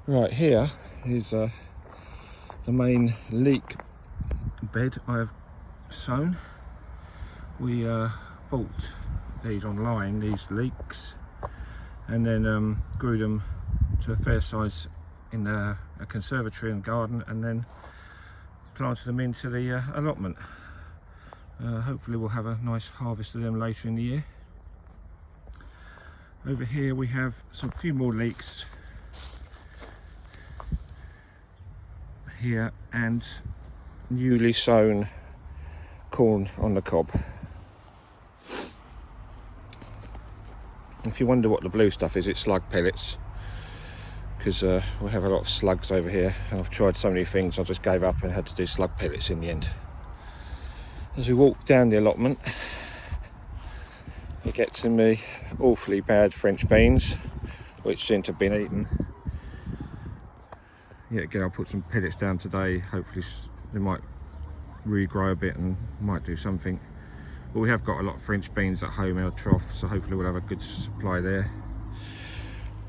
Right, here is the main leek bed I have sown. We bought these online, these leeks, and then grew them to a fair size in a conservatory and garden, and then planted them into the allotment. Hopefully we'll have a nice harvest of them later in the year. Over here we have some few more leeks here, and newly sown corn on the cob. If you wonder what the blue stuff is, it's slug pellets, because we have a lot of slugs over here, and I've tried so many things I just gave up and had to do slug pellets in the end. As we walk down the allotment, we get to me awfully bad French beans, which seem to have been eaten. Yeah, again, I'll put some pellets down today. Hopefully they might regrow a bit and might do something. But we have got a lot of French beans at home in our trough, so hopefully we'll have a good supply there.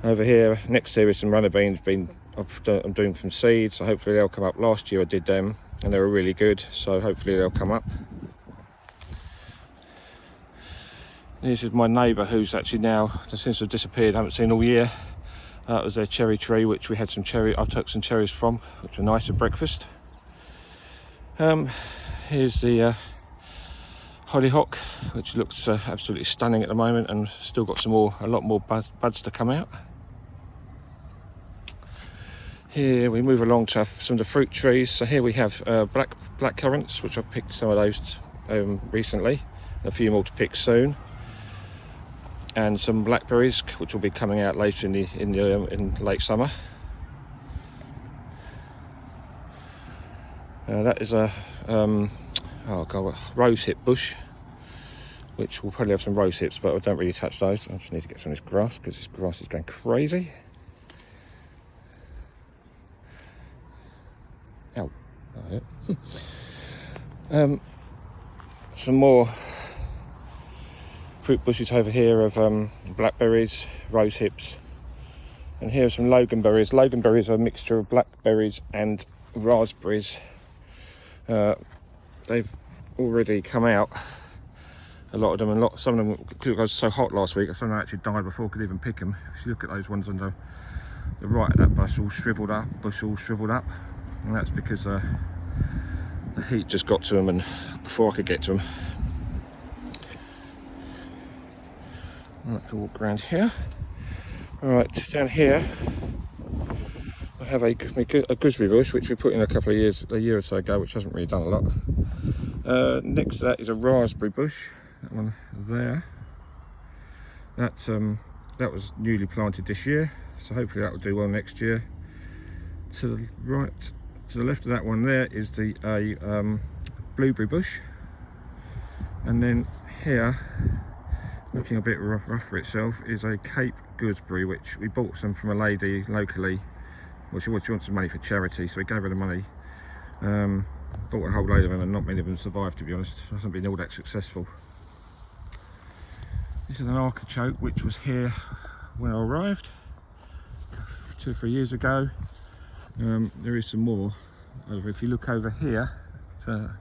Over here, next to is some runner beans I'm doing from seeds, so hopefully they'll come up. Last year I did them and they were really good, so hopefully they'll come up. This is my neighbour, who's actually now, since they've disappeared, I haven't seen all year. That was their cherry tree, which we had some I took some cherries from, which were nice at breakfast. Here's the hollyhock, which looks absolutely stunning at the moment, and still got a lot more buds to come out. Here we move along to some of the fruit trees. So here we have black currants, which I've picked some of those recently, a few more to pick soon, and some blackberries, which will be coming out later in late summer. That is a rosehip bush, which will probably have some rosehips, but I don't really touch those. I just need to get some of this grass, because this grass is going crazy. Ow. Oh, yeah. Some more fruit bushes over here of blackberries, rosehips, and here are some loganberries. Loganberries are a mixture of blackberries and raspberries. They've already come out, a lot of them, and some of them, because it was so hot last week, some of them actually died before I could even pick them. If you look at those ones on the right of that bush, all shriveled up, and that's because the heat just got to them and before I could get to them. I'll have to walk around here. Alright, down here I have a gooseberry bush, which we put in a year or so ago, which hasn't really done a lot. Next to that is a raspberry bush, that one there. That was newly planted this year, so hopefully that will do well next year. To the left of that one there is a blueberry bush, and then here, looking a bit rough for itself, is a Cape gooseberry, which we bought some from a lady locally. Well, she wanted some money for charity, so we gave her the money. Bought a whole load of them, and not many of them survived, to be honest. It hasn't been all that successful. This is an artichoke, which was here when I arrived 2 or 3 years ago. There is some more. If you look over here, to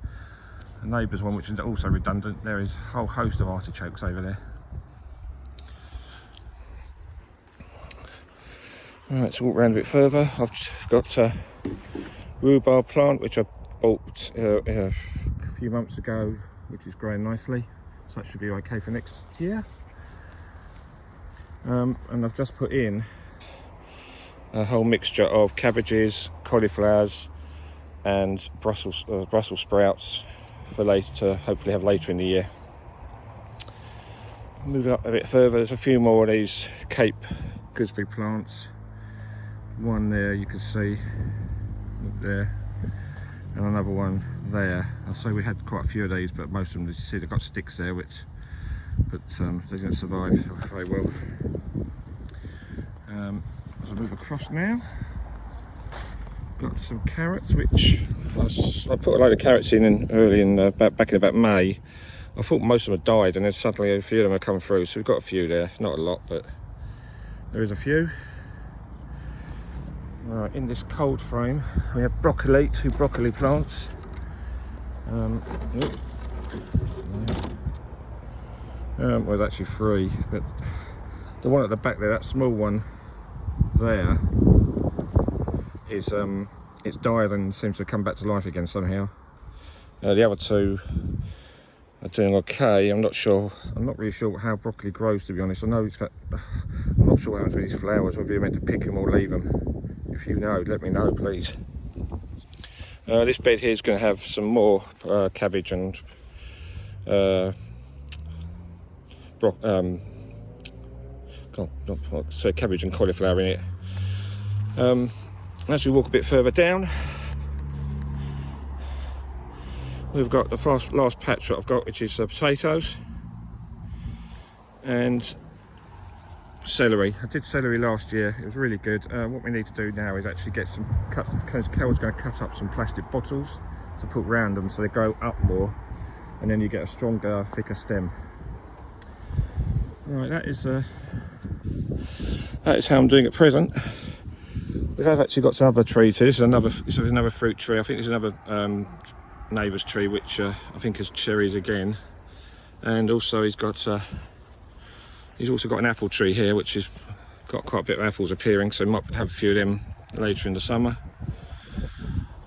a neighbour's one, which is also redundant, there is a whole host of artichokes over there. Right, let's walk around a bit further. I've got a rhubarb plant, which I bought a few months ago, which is growing nicely, so that should be okay for next year. And I've just put in a whole mixture of cabbages, cauliflowers, and Brussels sprouts for later, to hopefully have later in the year. Move up a bit further, there's a few more of these Cape gooseberry plants. One there you can see, look there, and another one there. So we had quite a few of these, but most of them, as you see, they've got sticks there, but they didn't survive very well. As I move across now, got some carrots, which I put a load of carrots in early back in about May. I thought most of them had died, and then suddenly a few of them have come through, so we've got a few there. Not a lot, but there is a few. Right, in this cold frame we have broccoli, 2 broccoli plants. Well, there's actually 3, but the one at the back there, that small one there, is it's died and seems to come back to life again somehow. The other 2 are doing okay. I'm not really sure how broccoli grows, to be honest. I know it's got, I'm not sure what happens with these flowers, whether you're meant to pick them or leave them. If you know, let me know, please. This bed here is going to have some more cabbage and cabbage and cauliflower in it. As we walk a bit further down, we've got the last patch that I've got, which is potatoes and celery. I did celery last year, it was really good. What we need to do now is actually get some cuts. Carol's going to cut up some plastic bottles to put round them so they grow up more, and then you get a stronger, thicker stem. Right, that is how I'm doing at present. We have actually got some other trees here. This is another fruit tree. I think this is another neighbour's tree, which I think has cherries again. And also he's also got an apple tree here, which has got quite a bit of apples appearing, so might have a few of them later in the summer.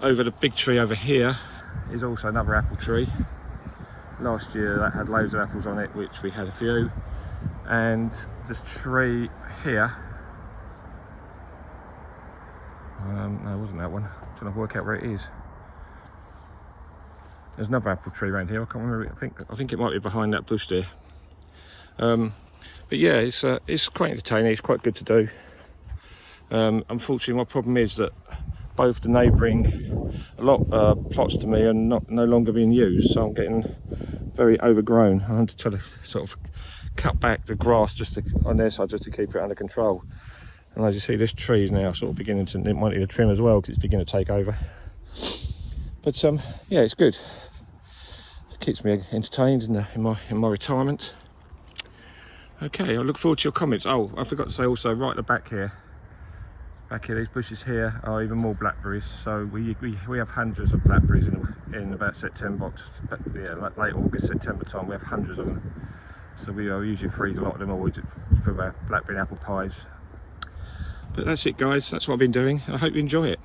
Over the big tree over here is also another apple tree. Last year that had loads of apples on it, which we had a few. And this tree here, no, it wasn't that one. I'm trying to work out where it is. There's another apple tree around here. I can't remember. I think it might be behind that bush there. But yeah, it's quite entertaining. It's quite good to do. Unfortunately, my problem is that both the neighbouring plots to me are no longer being used, so I'm getting very overgrown. I have to try to sort of cut back the grass on their side just to keep it under control. And as you see, this tree is now sort of beginning to, it might need a trim as well because it's beginning to take over. But yeah, it's good. It keeps me entertained in my retirement. Okay, I look forward to your comments. Oh, I forgot to say also, right at the back here, these bushes here are even more blackberries. So we have hundreds of blackberries in about September, yeah, like late August, September time. We have hundreds of them. So we usually freeze a lot of them always for our blackberry and apple pies. But that's it, guys. That's what I've been doing. I hope you enjoy it.